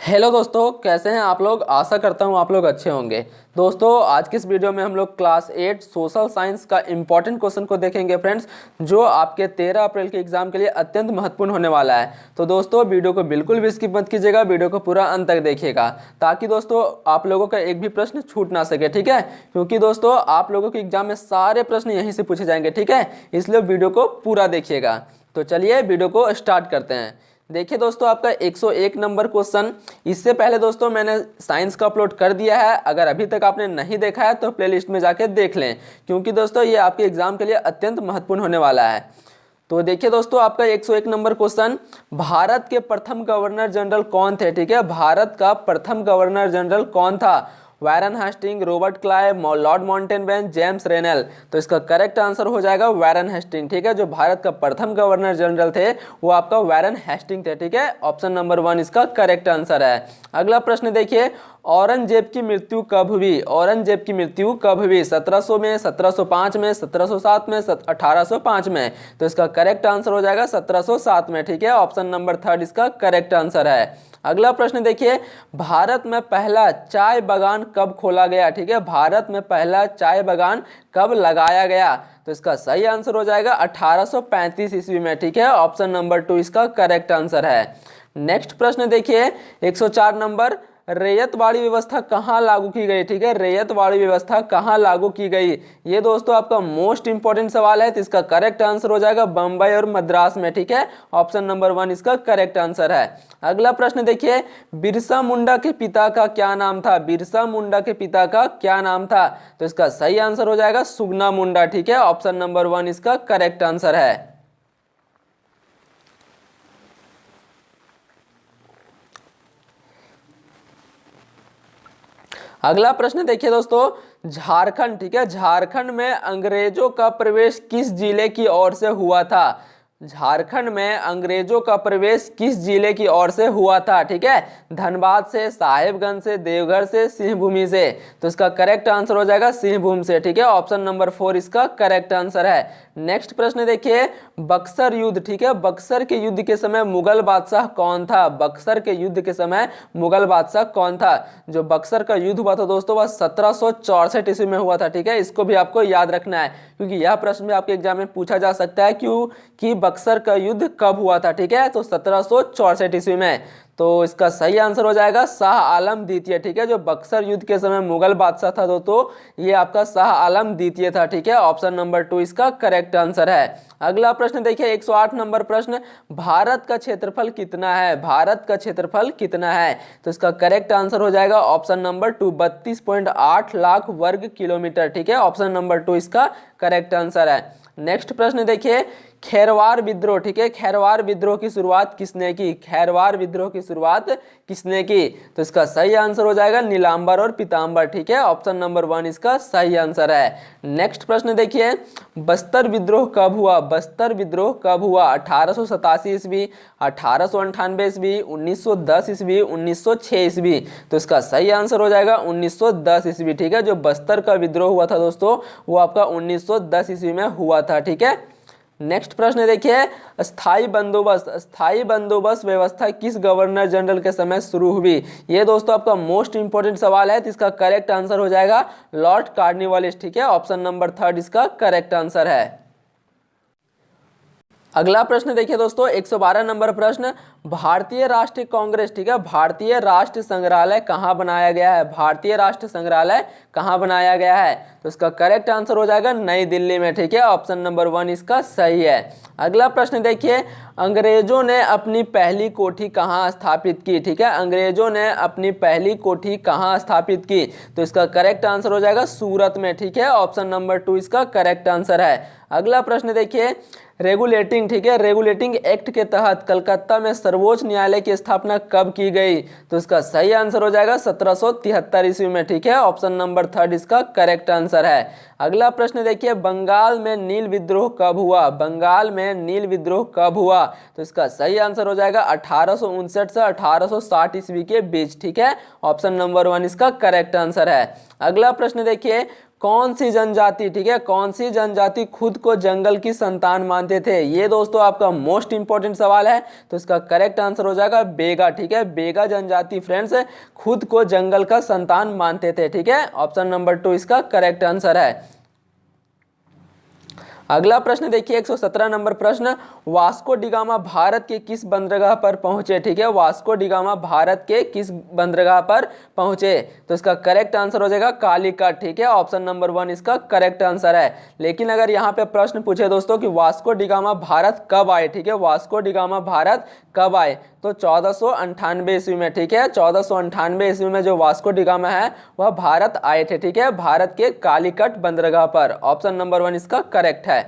Hello दोस्तों, कैसे हैं आप लोग। आशा करता हूं आप लोग अच्छे होंगे। दोस्तों, आज की इस वीडियो में हम लोग क्लास 8 सोशल साइंस का इंपॉर्टेंट क्वेश्चन को देखेंगे फ्रेंड्स, जो आपके 13 अप्रैल के एग्जाम के लिए अत्यंत महत्वपूर्ण होने वाला है। तो दोस्तों, वीडियो को बिल्कुल भी स्किप मत कीजिएगा, वीडियो को पूरा अंत तक देखिएगा ताकि दोस्तों आप लोगों का एक भी प्रश्न छूट ना सके। ठीक है, क्योंकि दोस्तों आप लोगों के एग्जाम में सारे प्रश्न यहीं से पूछे जाएंगे। ठीक है, इसलिए वीडियो को पूरा देखिएगा। तो चलिए वीडियो को स्टार्ट करते हैं। देखिए दोस्तों, आपका 101 नंबर क्वेश्चन। इससे पहले दोस्तों मैंने साइंस का अपलोड कर दिया है, अगर अभी तक आपने नहीं देखा है तो प्लेलिस्ट में जाके देख लें, क्योंकि दोस्तों ये आपके एग्जाम के लिए अत्यंत महत्वपूर्ण होने वाला है। तो देखिए दोस्तों, आपका 101 नंबर क्वेश्चन, भारत के प्रथम गवर्नर जनरल कौन थे। ठीक है, भारत का प्रथम गवर्नर जनरल कौन था। Warren Hasting, Robert Clive, Lord Mountbatten, James Rennell. तो इसका करेक्ट आंसर हो जाएगा वारन हेस्टिंग। ठीक है, जो भारत का प्रथम गवर्नर जनरल थे वो आपका वारन हेस्टिंग थे। ठीक है, ऑप्शन नंबर 1 इसका करेक्ट आंसर है। अगला प्रश्न देखिए, औरंगजेब की मृत्यु कब हुई। औरंगजेब की मृत्यु कब हुई। 1700 में, 1705 में, 1707 में, 1805 में। तो इसका करेक्ट आंसर हो जाएगा 1707 में। ठीक है, ऑप्शन नंबर 3 इसका करेक्ट आंसर है। अगला प्रश्न देखिए, भारत में पहला चाय बागान कब खोला गया। ठीक है, भारत में पहला चाय बागान कब लगाया गया। तो इसका सही आंसर हो जाएगा 1835 ईस्वी में। ठीक है, ऑप्शन नंबर 2 इसका करेक्ट आंसर है। नेक्स्ट प्रश्न देखिए, 104 नंबर, रैयतवाड़ी व्यवस्था कहाँ लागू की गई। ठीक है, रैयतवाड़ी व्यवस्था कहाँ लागू की गई। ये दोस्तों आपका मोस्ट इंपॉर्टेंट सवाल है, तो इसका करेक्ट आंसर हो जाएगा बम्बई और मद्रास में। ठीक है, ऑप्शन नंबर 1 इसका करेक्ट आंसर है। अगला प्रश्न देखिए, बिरसा मुंडा के पिता का क्या नाम था। बिरसा मुंडा के पिता का क्या नाम था। तो इसका सही आंसर हो जाएगा सुगना मुंडा। ठीक है, ऑप्शन नंबर 1 इसका करेक्ट आंसर है। अगला प्रश्न देखिए दोस्तों, झारखंड। ठीक है, झारखंड में अंग्रेजों का प्रवेश किस जिले की ओर से हुआ था। झारखंड में अंग्रेजों का प्रवेश किस जिले की ओर से हुआ था। ठीक है, धनबाद से, साहेबगंज से, देवघर से, सिंहभूमि से। तो इसका करेक्ट आंसर हो जाएगा सिंहभूम से। ठीक है, ऑप्शन नंबर 4 इसका करेक्ट आंसर है। नेक्स्ट प्रश्न देखिए, बक्सर युद्ध। ठीक है, बक्सर के युद्ध के समय मुगल बादशाह कौन था। बक्सर के युद्ध के समय मुगल बादशाह कौन था। जो बक्सर का युद्ध हुआ था दोस्तों वह 1764 ईस्वी में हुआ था। ठीक है, इसको भी आपको याद रखना है, क्योंकि यह प्रश्न भी आपके एग्जाम में पूछा जा सकता है क्यों कि बक्सर का युद्ध कब हुआ था। ठीक है, तो 1764 ईस्वी में। तो इसका सही आंसर हो जाएगा शाह आलम द्वितीय। ठीक है, जो बक्सर युद्ध के समय मुगल बादशाह था दोस्तों ये आपका शाह आलम द्वितीय था। ठीक है, ऑप्शन नंबर 2 इसका करेक्ट आंसर है। अगला प्रश्न देखिए, 108 नंबर प्रश्न, भारत का क्षेत्रफल कितना है। भारत का क्षेत्रफल कितना है। तो इसका करेक्ट आंसर हो जाएगा ऑप्शन नंबर 2 32.8 लाख वर्ग किलोमीटर। ठीक है, ऑप्शन नंबर 2 इसका करेक्ट आंसर है। नेक्स्ट प्रश्न देखिए, खैरवार विद्रोह। ठीक है, खैरवार विद्रोह की शुरुआत किसने की। खैरवार विद्रोह की शुरुआत किसने की। तो इसका सही आंसर हो जाएगा नीलांबर और पीतांबर। ठीक है, ऑप्शन नंबर 1 इसका सही आंसर है। नेक्स्ट प्रश्न देखिए, बस्तर विद्रोह कब हुआ। बस्तर विद्रोह कब हुआ। 1887 ईस्वी, 1898 ईस्वी, 1910 ईस्वी, 1906 ईस्वी। तो इसका सही आंसर हो जाएगा 1910 ईस्वी। ठीक है, जो बस्तर का विद्रोह हुआ था दोस्तों वो आपका 1910 ईस्वी में हुआ था। ठीक है, नेक्स्ट प्रश्न देखिए, स्थायी बंदोबस्त। स्थायी बंदोबस्त व्यवस्था किस गवर्नर जनरल के समय शुरू हुई। ये दोस्तों आपका मोस्ट इंपॉर्टेंट सवाल है, तो इसका करेक्ट आंसर हो जाएगा लॉर्ड कार्नवालिस। ठीक है, ऑप्शन नंबर 3 इसका करेक्ट आंसर है। अगला प्रश्न देखिए दोस्तों, 112 नंबर प्रश्न, भारतीय राष्ट्रीय कांग्रेस। ठीक है, भारतीय राष्ट्र संग्रहालय कहाँ बनाया गया है। भारतीय राष्ट्र संग्रहालय कहाँ बनाया गया है। तो इसका करेक्ट आंसर हो जाएगा नई दिल्ली में। ठीक है, ऑप्शन नंबर 1 इसका सही है। अगला प्रश्न देखिए, अंग्रेजों ने अपनी पहली कोठी कहाँ स्थापित की। ठीक है, अंग्रेजों ने अपनी पहली कोठी कहाँ स्थापित की। तो इसका करेक्ट आंसर हो जाएगा सूरत में। ठीक है, ऑप्शन नंबर 2 इसका करेक्ट आंसर है। अगला प्रश्न देखिए, रेगुलेटिंग। ठीक है, रेगुलेटिंग एक्ट के तहत कलकत्ता में सर्वोच्च न्यायालय की स्थापना कब की गई। तो इसका सही आंसर हो जाएगा 1773 ईस्वी में। ठीक है, ऑप्शन नंबर 3 इसका करेक्ट आंसर है। अगला प्रश्न देखिए, बंगाल में नील विद्रोह कब हुआ। बंगाल में नील विद्रोह कब हुआ। तो इसका सही आंसर हो जाएगा 1859 से 1860 ईस्वी के बीच। ठीक है, ऑप्शन नंबर 1 इसका करेक्ट आंसर है। अगला प्रश्न देखिए, कौन सी जनजाति, ठीक है, कौन सी जनजाति खुद को जंगल की संतान मानते थे? ये दोस्तों आपका मोस्ट इंपॉर्टेंट सवाल है, तो इसका करेक्ट आंसर हो जाएगा बेगा, ठीक है। बेगा जनजाति फ्रेंड्स खुद को जंगल का संतान मानते थे, ठीक है। ऑप्शन नंबर 2 इसका करेक्ट आंसर है। अगला प्रश्न देखिए 117 नंबर प्रश्न, वास्को डिगामा भारत के किस बंदरगाह पर पहुंचे? ठीक है, वास्को डिगामा भारत के किस बंदरगाह पर पहुंचे? तो इसका करेक्ट आंसर हो जाएगा कालीकट, ठीक है। ऑप्शन नंबर 1 इसका करेक्ट आंसर है। लेकिन अगर यहाँ पे प्रश्न पूछे दोस्तों कि वास्को डिगामा भारत कब आए, ठीक है, वास्को डिगामा भारत कब आए, तो 1498 ईस्वी में, ठीक है। 1498 ईस्वी में जो वास्को डिगामा है वह भारत आए थे, ठीक है, भारत के कालीकट बंदरगाह पर। ऑप्शन नंबर 1 इसका करेक्ट है।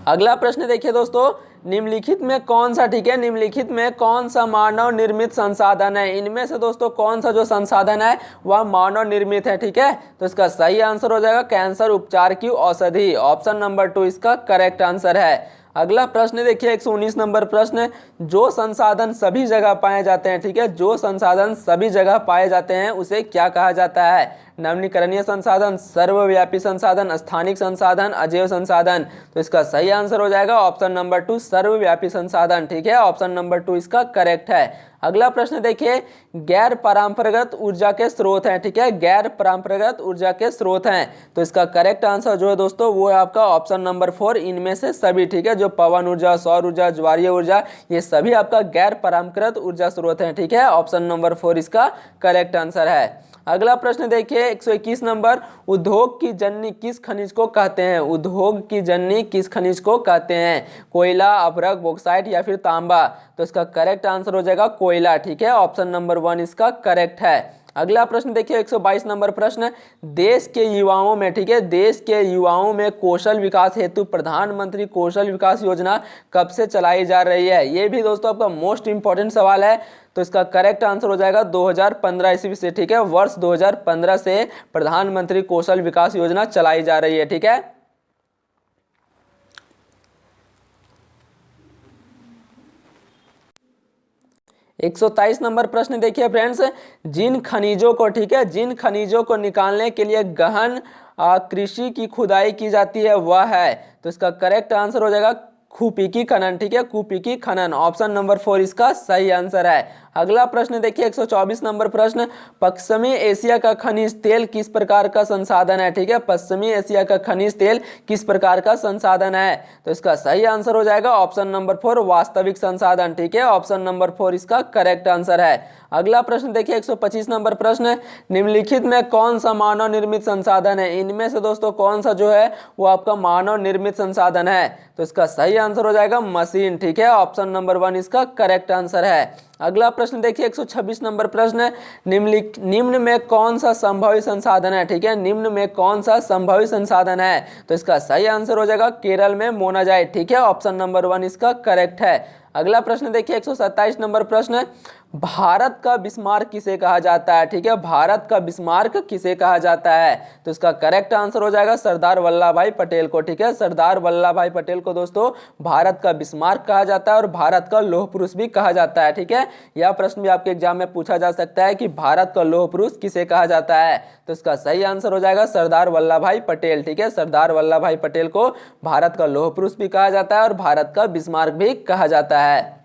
अगला प्रश्न देखिए दोस्तों, निम्नलिखित में कौन सा, ठीक है, निम्नलिखित में कौन सा मानव निर्मित संसाधन है? इनमें से दोस्तों कौन सा जो संसाधन है वह मानव निर्मित है, ठीक है। तो इसका सही आंसर हो जाएगा कैंसर उपचार की औषधि। ऑप्शन नंबर 2 इसका करेक्ट आंसर है। अगला प्रश्न देखिए 119 नंबर प्रश्न, जो संसाधन सभी जगह पाए जाते हैं, ठीक है, जो संसाधन सभी जगह पाए जाते हैं उसे क्या कहा जाता है? नवीनीकरणीय संसाधन, सर्वव्यापी संसाधन, स्थानिक संसाधन, अजैव संसाधन। तो इसका सही आंसर हो जाएगा ऑप्शन नंबर 2 सर्वव्यापी संसाधन, ठीक है। ऑप्शन नंबर 2 इसका करेक्ट है। अगला प्रश्न देखिए, गैर परंपरागत ऊर्जा के स्रोत हैं, ठीक है, गैर परंपरागत ऊर्जा के स्रोत हैं। तो इसका करेक्ट आंसर जो है दोस्तों वो है आपका ऑप्शन नंबर 4 इनमें से सभी, ठीक है। जो पवन ऊर्जा, सौर ऊर्जा, ज्वारीय ऊर्जा, ये सभी आपका गैर परंपरागत ऊर्जा स्रोत हैं, ठीक है। ऑप्शन नंबर 4 इसका करेक्ट आंसर है। अगला प्रश्न देखिए 121 नंबर, उद्योग की जननी किस खनिज को कहते हैं? उद्योग की जननी किस खनिज को कहते हैं? कोयला, अपरक, बॉक्साइट या फिर तांबा? तो इसका करेक्ट आंसर हो जाएगा कोयला, ठीक है। ऑप्शन नंबर 1 इसका करेक्ट है। अगला प्रश्न देखिए 122 नंबर प्रश्न, देश के युवाओं में, ठीक है, देश के युवाओं में कौशल विकास हेतु प्रधानमंत्री कौशल विकास योजना कब से चलाई जा रही है? ये भी दोस्तों आपका मोस्ट इंपॉर्टेंट सवाल है। तो इसका करेक्ट आंसर हो जाएगा 2015 ईस्वी से, ठीक है, वर्ष 2015 से प्रधानमंत्री कौशल विकास योजना चलाई जा रही है, ठीक है। एक 123 नंबर प्रश्न देखिए फ्रेंड्स, जिन खनिजों को, ठीक है, जिन खनिजों को निकालने के लिए गहन कृषि की खुदाई की जाती है वह है? तो इसका करेक्ट आंसर हो जाएगा खुपीकी खनन, ठीक है, खुपीकी खनन। ऑप्शन नंबर 4 इसका सही आंसर है। अगला प्रश्न देखिए 124 नंबर प्रश्न, पश्चिमी एशिया का खनिज तेल किस प्रकार का संसाधन है? ठीक है, पश्चिमी एशिया का खनिज तेल किस प्रकार का संसाधन है? तो इसका सही आंसर हो जाएगा ऑप्शन नंबर 4 वास्तविक संसाधन, ठीक है। ऑप्शन नंबर 4 इसका करेक्ट आंसर है। अगला प्रश्न देखिए 125 नंबर प्रश्न, निम्नलिखित में कौन सा मानव निर्मित संसाधन है? इनमें से दोस्तों कौन सा जो है वो आपका मानव निर्मित संसाधन है? तो इसका सही आंसर हो जाएगा मशीन, ठीक है। ऑप्शन नंबर 1 इसका करेक्ट आंसर है। अगला प्रश्न देखिए 126 नंबर प्रश्न, निम्न में कौन सा संभावित संसाधन है? ठीक है, निम्न में कौन सा संभावित संसाधन है? तो इसका सही आंसर हो जाएगा केरल में मोनाजाइट, ठीक है। ऑप्शन नंबर 1 इसका करेक्ट है। अगला प्रश्न देखिए 127 नंबर प्रश्न, भारत का बिस्मार्क किसे कहा जाता है? ठीक है, भारत का बिस्मार्क किसे कहा जाता है? तो इसका करेक्ट आंसर हो जाएगा सरदार वल्लभ भाई पटेल को, ठीक है। सरदार वल्लभ भाई पटेल को दोस्तों भारत का बिस्मार्क कहा जाता है और भारत का लौह पुरुष भी कहा जाता है, ठीक है। यह प्रश्न भी आपके एग्जाम में पूछा जा सकता है कि भारत का लौह पुरुष किसे कहा जाता है? तो इसका सही आंसर हो जाएगा सरदार वल्लभ भाई पटेल, ठीक है। सरदार वल्लभ भाई पटेल को भारत का लौह पुरुष भी कहा जाता है और भारत का बिस्मार्क भी कहा जाता है।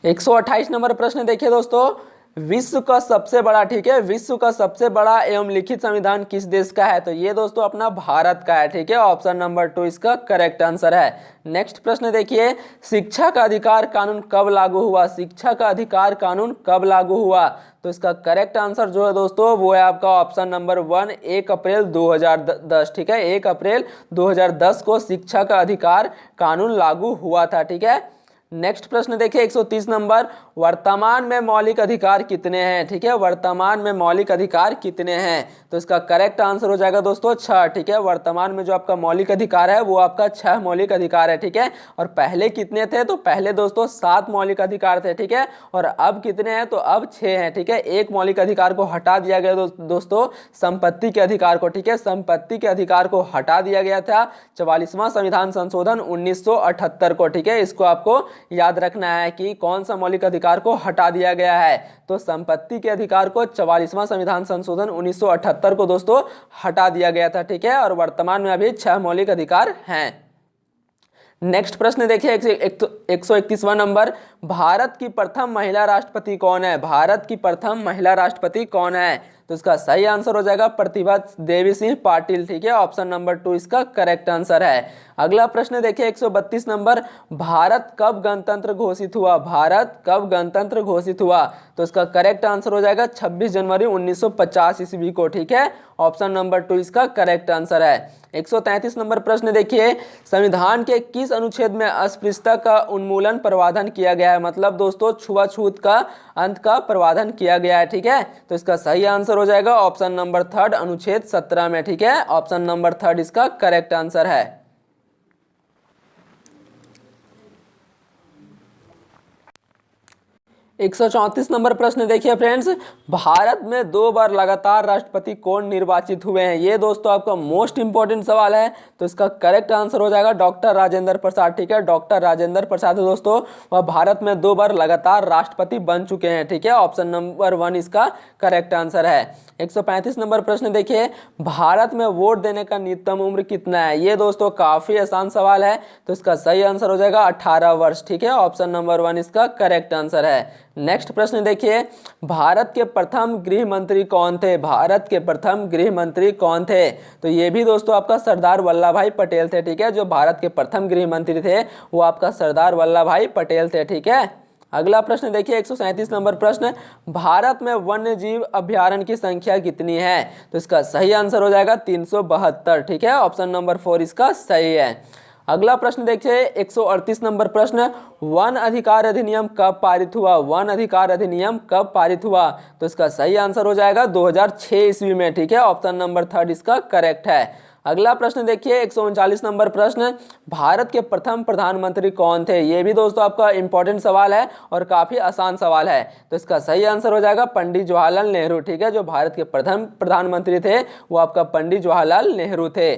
128 नंबर प्रश्न देखिए दोस्तों, विश्व का सबसे बड़ा, ठीक है, विश्व का सबसे बड़ा एवं लिखित संविधान किस देश का है? तो ये दोस्तों अपना भारत का है, ठीक है। ऑप्शन नंबर 2 इसका करेक्ट आंसर है। नेक्स्ट प्रश्न देखिए, शिक्षा का अधिकार कानून कब लागू हुआ? शिक्षा का अधिकार कानून कब लागू हुआ? तो इसका करेक्ट आंसर जो है दोस्तों वो है आपका ऑप्शन नंबर 1 1 अप्रैल 2010, ठीक है। 1 अप्रैल 2010 को शिक्षा का अधिकार कानून लागू हुआ था, ठीक है। नेक्स्ट प्रश्न देखिए 130 नंबर, वर्तमान में मौलिक अधिकार कितने हैं, ठीक है, वर्तमान में मौलिक अधिकार कितने हैं, तो इसका करेक्ट आंसर हो जाएगा दोस्तों 6, ठीक है। वर्तमान में जो आपका मौलिक अधिकार है वो आपका 6 मौलिक अधिकार है, ठीक है। और पहले कितने थे, तो पहले दोस्तों 7 मौलिक अधिकार थे, ठीक है। और अब कितने हैं, तो अब 6 हैं, ठीक है। एक मौलिक अधिकार को हटा दिया गया दोस्तों, संपत्ति के अधिकार को, ठीक है, संपत्ति के अधिकार को हटा दिया गया था 44वां संविधान संशोधन 1978 को, ठीक है। इसको आपको याद रखना है कि कौन सा मौलिक अधिकार को हटा दिया गया है, तो संपत्ति के अधिकार को 44वां संविधान संशोधन 1978 को दोस्तों हटा दिया गया था, ठीक है। और वर्तमान में अभी 6 मौलिक अधिकार हैं। नेक्स्ट प्रश्न देखिए 131वां नंबर, भारत की प्रथम महिला राष्ट्रपति कौन है, भारत की प्रथम महिला राष्ट्रपति कौन है, तो इसका सही आंसर हो जाएगा प्रतिभा देवी सिंह पाटिल, ठीक है। ऑप्शन नंबर 2 इसका करेक्ट आंसर है। अगला प्रश्न देखिए 132 नंबर, भारत कब गणतंत्र घोषित हुआ, भारत कब गणतंत्र घोषित हुआ, तो इसका करेक्ट आंसर हो जाएगा 26 जनवरी 1950 ईस्वी को, ठीक है। ऑप्शन नंबर 2 इसका करेक्ट आंसर है। 133 नंबर प्रश्न देखिए, संविधान के किस अनुच्छेद में अस्पृश्यता का उन्मूलन प्रावधान किया गया है, मतलब दोस्तों छुआछूत का अंत का प्रावधान किया गया है, ठीक है। तो इसका सही आंसर हो जाएगा ऑप्शन नंबर 3 अनुच्छेद 17 में, ठीक है। ऑप्शन नंबर 3 इसका करेक्ट आंसर है। 134 नंबर प्रश्न देखिए फ्रेंड्स, भारत में 2 बार लगातार राष्ट्रपति कौन निर्वाचित हुए हैं, ये दोस्तों आपका मोस्ट इंपॉर्टेंट सवाल है। तो इसका करेक्ट आंसर हो जाएगा डॉक्टर राजेंद्र प्रसाद, ठीक है। डॉक्टर राजेंद्र प्रसाद दोस्तों वह भारत में 2 बार लगातार राष्ट्रपति बन चुके हैं, ठीक है। ऑप्शन नंबर 1 इसका करेक्ट आंसर है। 135 नंबर प्रश्न देखिए, भारत में वोट देने का न्यूनतम उम्र कितना है, ये दोस्तों काफी आसान सवाल है। तो इसका सही आंसर हो जाएगा 18 वर्ष, ठीक है। ऑप्शन नंबर 1 इसका करेक्ट आंसर है। नेक्स्ट प्रश्न देखिए, भारत के प्रथम गृह मंत्री कौन थे, भारत के प्रथम गृह मंत्री कौन थे, तो ये भी दोस्तों आपका सरदार वल्लभ भाई पटेल थे, ठीक है। जो भारत के प्रथम गृह मंत्री थे वो आपका सरदार वल्लभ भाई पटेल थे, ठीक है। अगला प्रश्न देखिए 137 नंबर प्रश्न, भारत में वन्य जीव अभ्यारण्य की संख्या कितनी है, तो इसका सही आंसर हो जाएगा 372, ठीक है। ऑप्शन नंबर 4 इसका सही है। अगला प्रश्न देखिए 138 नंबर प्रश्न, वन अधिकार अधिनियम कब पारित हुआ, वन अधिकार अधिनियम कब पारित हुआ, तो इसका सही आंसर हो जाएगा 2006 ईस्वी में, ठीक है। ऑप्शन नंबर 3 इसका करेक्ट है। अगला प्रश्न देखिए 139 नंबर प्रश्न, भारत के प्रथम प्रधानमंत्री कौन थे, ये भी दोस्तों आपका इंपॉर्टेंट सवाल है और काफी आसान सवाल है। तो इसका सही आंसर हो जाएगा पंडित जवाहरलाल नेहरू, ठीक है। जो भारत के प्रथम प्रधानमंत्री थे वो आपका पंडित जवाहरलाल नेहरू थे।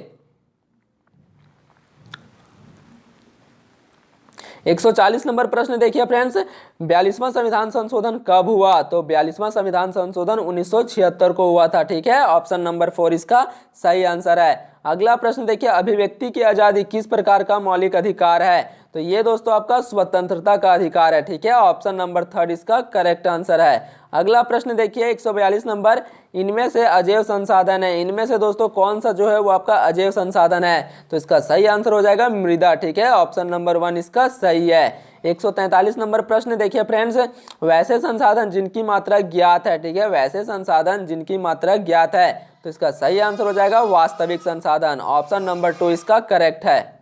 140 नंबर प्रश्न देखिए फ्रेंड्स, 42वां संविधान संशोधन कब हुआ, तो 42वां संविधान संशोधन 1976 को हुआ था, ठीक है। ऑप्शन नंबर 4 इसका सही आंसर है। अगला प्रश्न देखिए, अभिव्यक्ति की आजादी किस प्रकार का मौलिक अधिकार है, तो ये दोस्तों आपका स्वतंत्रता का अधिकार है, ठीक है। ऑप्शन नंबर 3 इसका करेक्ट आंसर है। अगला प्रश्न देखिए 142 नंबर, इनमें से अजैव संसाधन है, इनमें से दोस्तों कौन सा जो है वो आपका अजैव संसाधन है, तो इसका सही आंसर हो जाएगा मृदा, ठीक है। ऑप्शन नंबर 1 इसका सही है। 143 नंबर प्रश्न देखिए फ्रेंड्स, वैसे संसाधन जिनकी मात्रा ज्ञात है, ठीक है, वैसे संसाधन जिनकी मात्रा ज्ञात है, तो इसका सही आंसर हो जाएगा वास्तविक संसाधन। ऑप्शन नंबर 2 इसका करेक्ट है।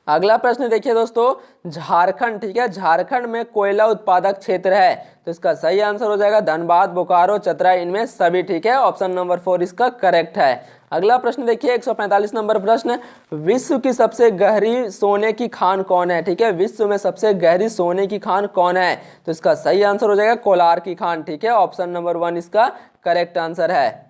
अगला प्रश्न देखिए दोस्तों, झारखंड, ठीक है, झारखंड में कोयला उत्पादक क्षेत्र है, तो इसका सही आंसर हो जाएगा धनबाद, बोकारो, चतरा, इनमें सभी, ठीक है। ऑप्शन नंबर 4 इसका करेक्ट है। अगला प्रश्न देखिए 145 नंबर प्रश्न, विश्व की सबसे गहरी सोने की खान कौन है, ठीक है, विश्व में सबसे गहरी सोने की खान कौन है, तो इसका सही आंसर हो जाएगा कोलार की खान, ठीक है। ऑप्शन नंबर 1 इसका करेक्ट आंसर है।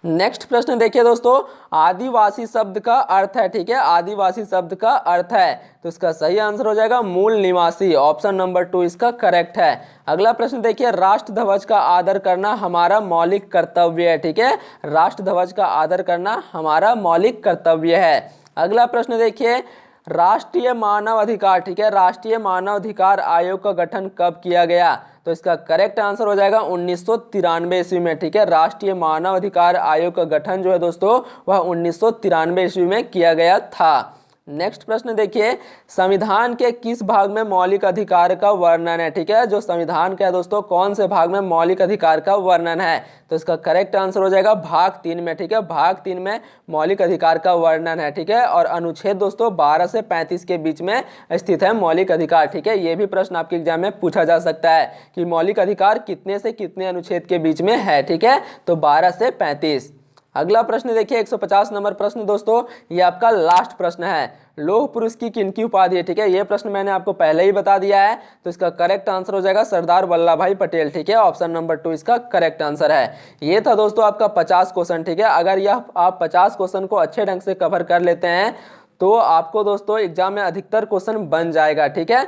नेक्स्ट प्रश्न देखिए दोस्तों, आदिवासी शब्द का अर्थ है, ठीक है, आदिवासी शब्द का अर्थ है, तो इसका सही आंसर हो जाएगा मूल निवासी। ऑप्शन नंबर 2 इसका करेक्ट है। अगला प्रश्न देखिए, राष्ट्र ध्वज का आदर करना हमारा मौलिक कर्तव्य है, ठीक है, राष्ट्र ध्वज का आदर करना हमारा मौलिक कर्तव्य है। अगला प्रश्न देखिए, राष्ट्रीय मानव अधिकार, ठीक है, राष्ट्रीय मानव अधिकार आयोग का गठन कब किया गया, तो इसका करेक्ट आंसर हो जाएगा 1993 ईस्वी में, ठीक है। राष्ट्रीय मानव अधिकार आयोग का गठन जो है दोस्तों वह 1993 ईस्वी में किया गया था। नेक्स्ट प्रश्न देखिए, संविधान के किस भाग में मौलिक अधिकार का वर्णन है। ठीक है, जो संविधान का है दोस्तों, कौन से भाग में मौलिक अधिकार का वर्णन है, तो इसका करेक्ट आंसर हो जाएगा भाग 3 में। ठीक है, भाग 3 में मौलिक अधिकार का वर्णन है। ठीक है, और अनुच्छेद दोस्तों 12 से 35 के बीच में स्थित है मौलिक अधिकार। ठीक है, ये भी प्रश्न आपके एग्जाम में पूछा जा सकता है कि मौलिक अधिकार कितने से कितने अनुच्छेद के बीच में है। ठीक है, तो 12 से 35। अगला प्रश्न देखिए 150 नंबर प्रश्न दोस्तों, ये आपका लास्ट प्रश्न है। लौह पुरुष की किनकी उपाधि है। ठीक है, ये प्रश्न मैंने आपको पहले ही बता दिया है, तो इसका करेक्ट आंसर हो जाएगा सरदार वल्लभ भाई पटेल। ठीक है, ऑप्शन नंबर 2 इसका करेक्ट आंसर है। ये था दोस्तों आपका 50 क्वेश्चन। ठीक है, अगर यह आप 50 क्वेश्चन को अच्छे ढंग से कवर कर लेते हैं तो आपको दोस्तों एग्जाम में अधिकतर क्वेश्चन बन जाएगा। ठीक है,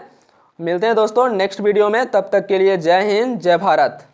मिलते हैं दोस्तों नेक्स्ट वीडियो में, तब तक के लिए जय हिंद जय भारत।